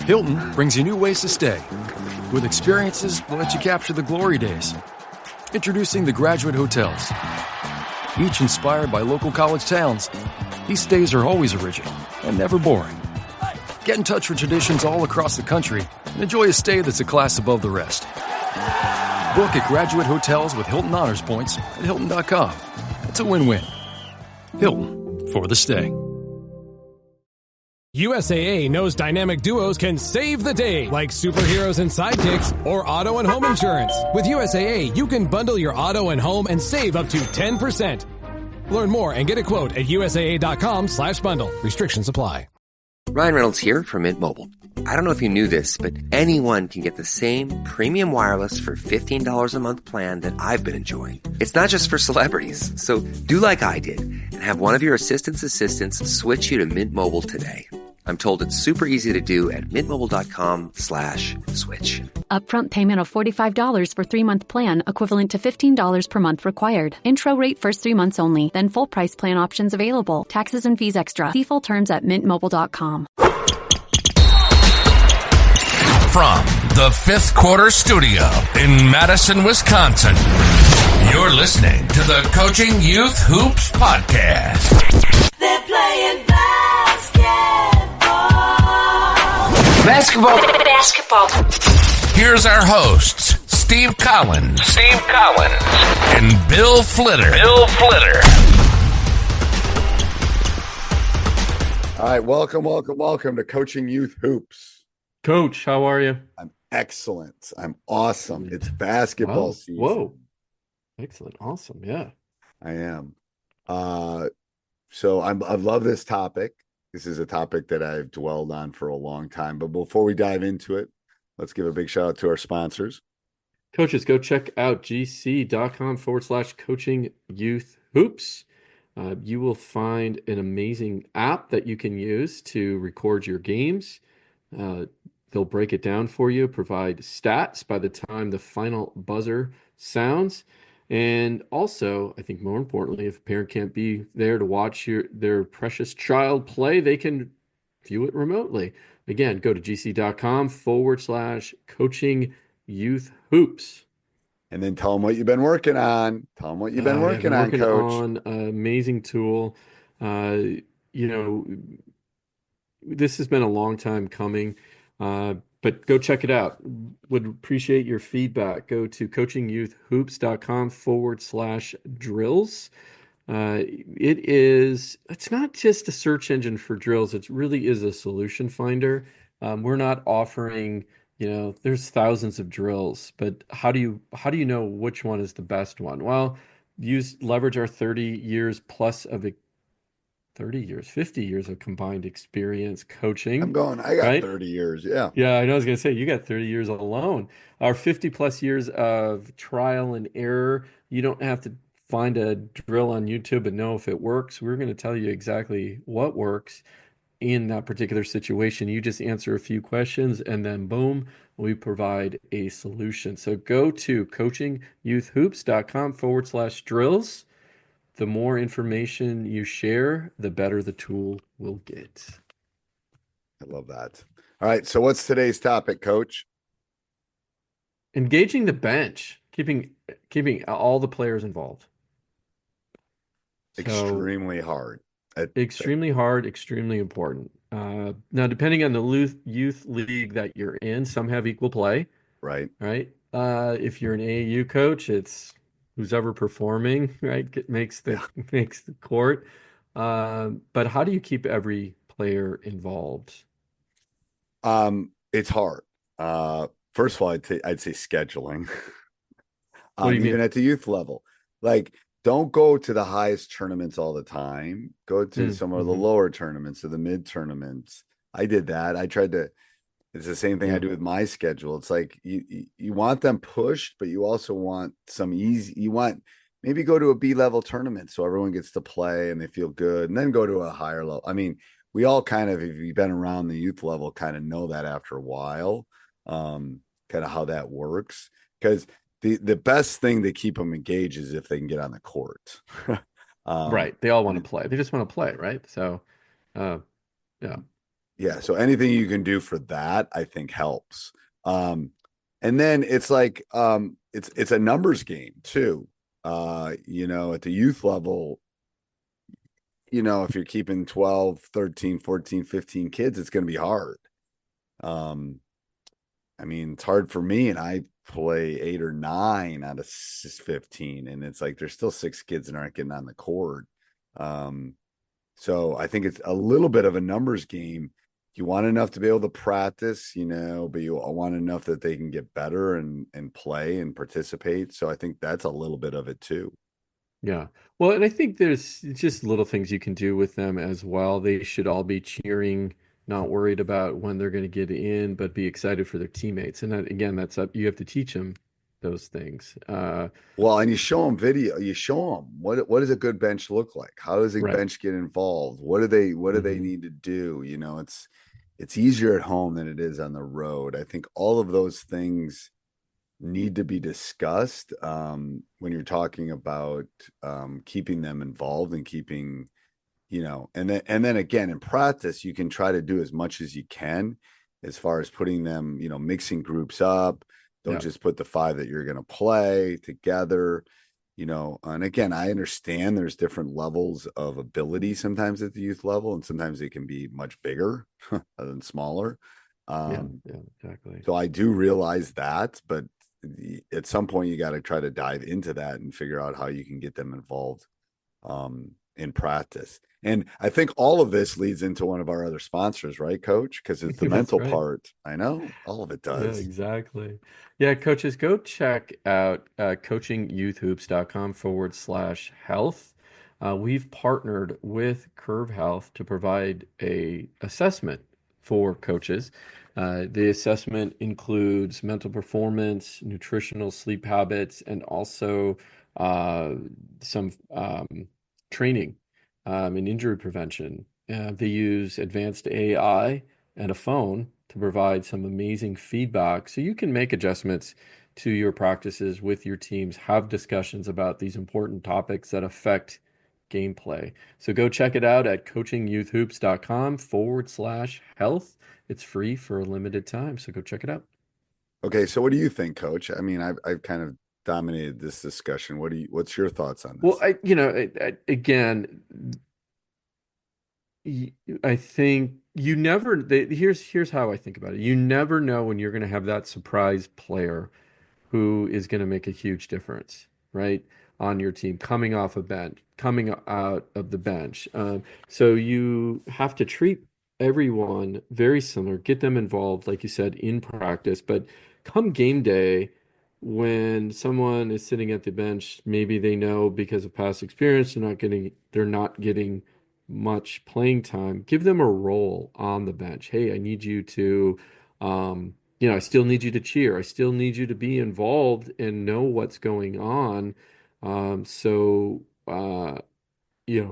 Hilton brings you new ways to stay, with experiences that let you capture the glory days. Introducing the Graduate Hotels. Each inspired by local college towns, these stays are always original and never boring. Get in touch with traditions all across the country and enjoy a stay that's a class above the rest. Book at Graduate Hotels with Hilton Honors Points at Hilton.com. It's a win-win. Hilton, for the stay. USAA knows dynamic duos can save the day, like superheroes and sidekicks or auto and home insurance. With USAA, you can bundle your auto and home and save up to 10%. Learn more and get a quote at USAA.com/bundle. Restrictions apply. Ryan Reynolds here from Mint Mobile. I don't know if you knew this, but anyone can get the same premium wireless for $15 a month plan that I've been enjoying. It's not just for celebrities. So do like I did and have one of your assistants switch you to Mint Mobile today. I'm told it's super easy to do at mintmobile.com/switch. Upfront payment of $45 for 3-month plan, equivalent to $15 per month required. Intro rate first 3 months only, then full price plan options available. Taxes and fees extra. See full terms at mintmobile.com. From the Fifth Quarter Studio in Madison, Wisconsin, you're listening to the Coaching Youth Hoops Podcast. They're playing Basketball. Here's our hosts, Steve Collins, and Bill Flitter. All right, welcome to Coaching Youth Hoops. Coach, how are you? I'm excellent. I'm awesome. It's basketball season. Whoa. Excellent. Awesome. Yeah. I am. So I love this topic. This is a topic that I've dwelled on for a long time. But before we dive into it, let's give a big shout out to our sponsors. Coaches, go check out gc.com/coaching youth hoops. You will find an amazing app that you can use to record your games. They'll break it down for you, provide stats by the time the final buzzer sounds. And also, I think more importantly, if a parent can't be there to watch their precious child play, they can view it remotely. Again, go to gc.com/coaching youth hoops. And then tell them what you've been working on. Tell them what you've been working on, Coach. On an amazing tool. This has been a long time coming. But go check it out. Would appreciate your feedback. Go to coachingyouthhoops.com/drills. It's not just a search engine for drills. It really is a solution finder. We're not offering, there's thousands of drills, but how do you know which one is the best one? Well, leverage our 30 years plus of 50 years of combined experience coaching. I got right? 30 years. Yeah. Yeah, I know. I was going to say, you got 30 years alone. Our 50 plus years of trial and error. You don't have to find a drill on YouTube and know if it works. We're going to tell you exactly what works in that particular situation. You just answer a few questions and then boom, we provide a solution. So go to coachingyouthhoops.com/drills. The more information you share, the better the tool will get. I love that. All right. So what's today's topic, Coach? Engaging the bench, keeping all the players involved. Extremely hard. Extremely hard, extremely important. Now, depending on the youth league that you're in, some have equal play. Right. If you're an AAU coach, it's who's ever performing, right? Makes the court. But how do you keep every player involved? It's hard. First of all, I'd say scheduling. What do you even mean? At the youth level, like don't go to the highest tournaments all the time. Go to some of the lower tournaments or the mid tournaments. I did that. I tried to. It's the same thing I do with my schedule. It's like you want them pushed, but you also want some easy. You want maybe go to a B-level tournament so everyone gets to play and they feel good, and then go to a higher level. I mean, we all kind of, if you've been around the youth level, kind of know that after a while, kind of how that works. Because the best thing to keep them engaged is if they can get on the court. Right. They all want to play. They just want to play, right? So, yeah. Yeah, so anything you can do for that, I think helps. And then it's like it's a numbers game too. At the youth level, if you're keeping 12, 13, 14, 15 kids, it's going to be hard. Um, I mean, it's hard for me, and I play 8 or 9 out of 15, and it's like there's still 6 kids that aren't getting on the court. Um, so I think it's a little bit of a numbers game. You want enough to be able to practice, but you want enough that they can get better and play and participate. So I think that's a little bit of it too. Yeah. Well, and I think there's just little things you can do with them as well. They should all be cheering, not worried about when they're going to get in, but be excited for their teammates. And that, again, that's up. You have to teach them those things. Well, and you show them video. You show them what does a good bench look like? How does a Right. bench get involved? What do they Mm-hmm. need to do? It's easier at home than it is on the road. I think all of those things need to be discussed when you're talking about keeping them involved and keeping, and then again in practice, you can try to do as much as you can as far as putting them, mixing groups up. Don't Yeah. just put the 5 that you're going to play together. And again, I understand there's different levels of ability sometimes at the youth level, and sometimes it can be much bigger than smaller. Yeah. Um, Yeah. Exactly. so I do realize that, but at some point you got to try to dive into that and figure out how you can get them involved in practice. And I think all of this leads into one of our other sponsors, right, Coach? Because it's the That's mental right. part. I know all of it Yeah, does. exactly. Yeah, coaches, go check out coachingyouthhoops.com/health. We've partnered with Curve Health to provide a assessment for coaches. The assessment includes mental performance, nutritional sleep habits, and also uh, some training and injury prevention. They use advanced AI and a phone to provide some amazing feedback so you can make adjustments to your practices with your teams, have discussions about these important topics that affect gameplay. So go check it out at coachingyouthhoops.com/health. It's free for a limited time, so go check it out. Okay, so what do you think, Coach? I mean, I've kind of dominated this discussion. What's your thoughts on Well, this? again, I think here's how I think about it. You never know when you're going to have that surprise player who is going to make a huge difference, right, on your team coming out of the bench. So you have to treat everyone very similar, get them involved, like you said, in practice. But come game day, when someone is sitting at the bench, maybe they know because of past experience they're not getting much playing time. Give them a role on the bench. Hey, I need you to I still need you to cheer. I still need you to be involved and know what's going on.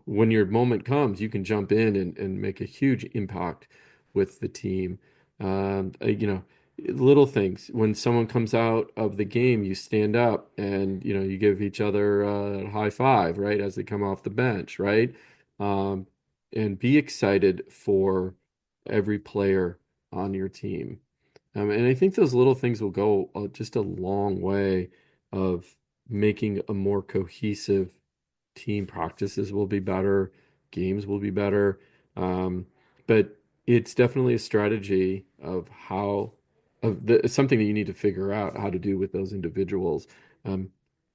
When your moment comes, you can jump in and make a huge impact with the team. Little things. When someone comes out of the game, you stand up and, you give each other a high five, right, as they come off the bench, right? Um, and be excited for every player on your team. And I think those little things will go just a long way of making a more cohesive team. Practices will be better, games will be better. But it's definitely a strategy something that you need to figure out how to do with those individuals. And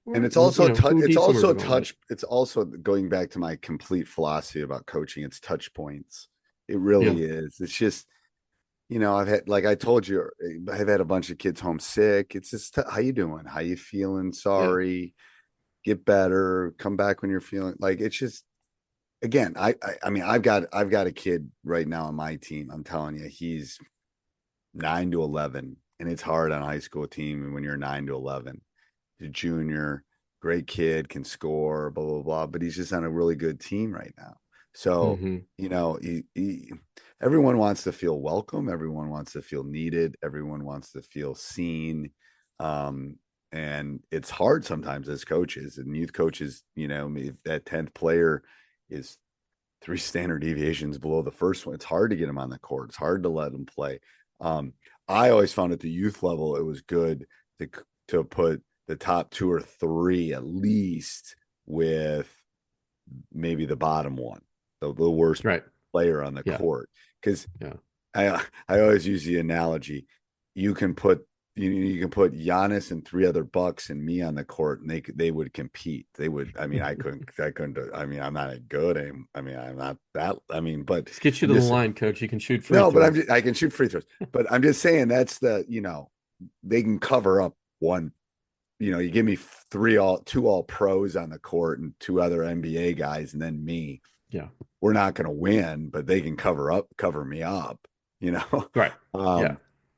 Or, it's also who it's needs some more also development. touch. It's also going back to my complete philosophy about coaching. It's touch points. It really Yeah. is. It's just, I've had, like I told you, I've had a bunch of kids home sick. It's just, how you doing? How you feeling? Yeah. Sorry. Get better. Come back when you're feeling like it's just. Again, I mean, I've got a kid right now on my team. I'm telling you, he's 9 to 11, and it's hard on a high school team when you're 9 to 11. He's a junior, great kid, can score, blah blah blah. But he's just on a really good team right now. So Hmm. everyone wants to feel welcome. Everyone wants to feel needed. Everyone wants to feel seen. Um, and it's hard sometimes as coaches and youth coaches. If that 10th player is 3 standard deviations below the first one. It's hard to get them on the court. It's hard to let them play. I always found at the youth level, it was good to put the top 2 or 3 at least with maybe the bottom one, the worst player on the court. Because I always use the analogy, you can put Giannis and 3 other Bucks and me on the court, and they would compete. They would. I mean, I couldn't. I mean, I'm not good. I'm not that. I mean, but just get you to the line, coach. You can shoot free throws. But I can shoot free throws. But I'm just saying that's they can cover up one. You give me 2 all pros on the court and 2 other NBA guys, and then me. Yeah, we're not going to win, but they can cover me up. Right.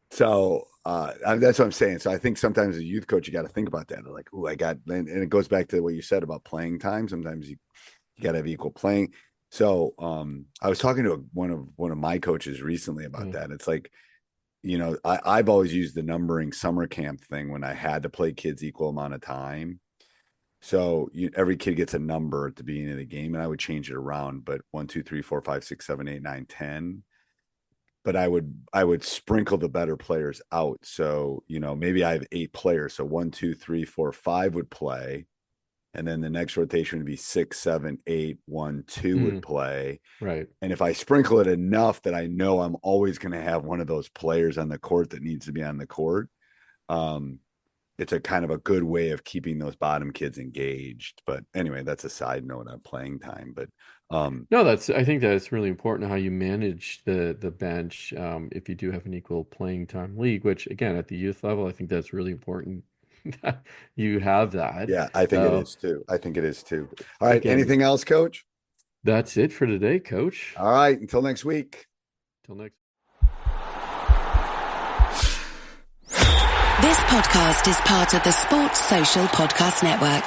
So that's what I'm saying. So I think sometimes as a youth coach, you got to think about that. Like, and it goes back to what you said about playing time. Sometimes you got to have equal playing. So I was talking to one of my coaches recently about that. It's like, I've always used the numbering summer camp thing when I had to play kids equal amount of time. So every kid gets a number at the beginning of the game, and I would change it around, but 1, 2, 3, 4, 5, 6, 7, 8, 9, 10. But I would sprinkle the better players out. So, maybe I have 8 players. So 1, 2, 3, 4, 5 would play. And then the next rotation would be 6, 7, 8, 1, 2 would play. Right. And if I sprinkle it enough that I know I'm always going to have one of those players on the court that needs to be on the court, it's a kind of a good way of keeping those bottom kids engaged. But anyway, that's a side note on playing time. But no, I think that's really important how you manage the bench if you do have an equal playing time league, which again at the youth level, I think that's really important that you have that. Yeah, I think it is too. All right. Again, anything else, Coach? That's it for today, Coach. All right. Until next week. This podcast is part of the Sports Social Podcast Network.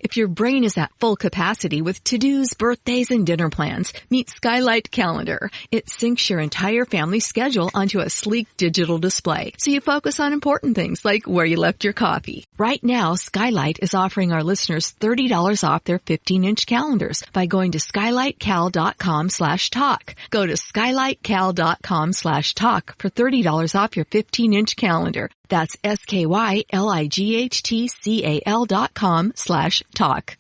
If your brain is at full capacity with to-dos, birthdays, and dinner plans, meet Skylight Calendar. It syncs your entire family schedule onto a sleek digital display, so you focus on important things like where you left your coffee. Right now, Skylight is offering our listeners $30 off their 15-inch calendars by going to skylightcal.com/talk. Go to skylightcal.com/talk for $30 off your 15-inch calendar. That's skylightcal.com/talk.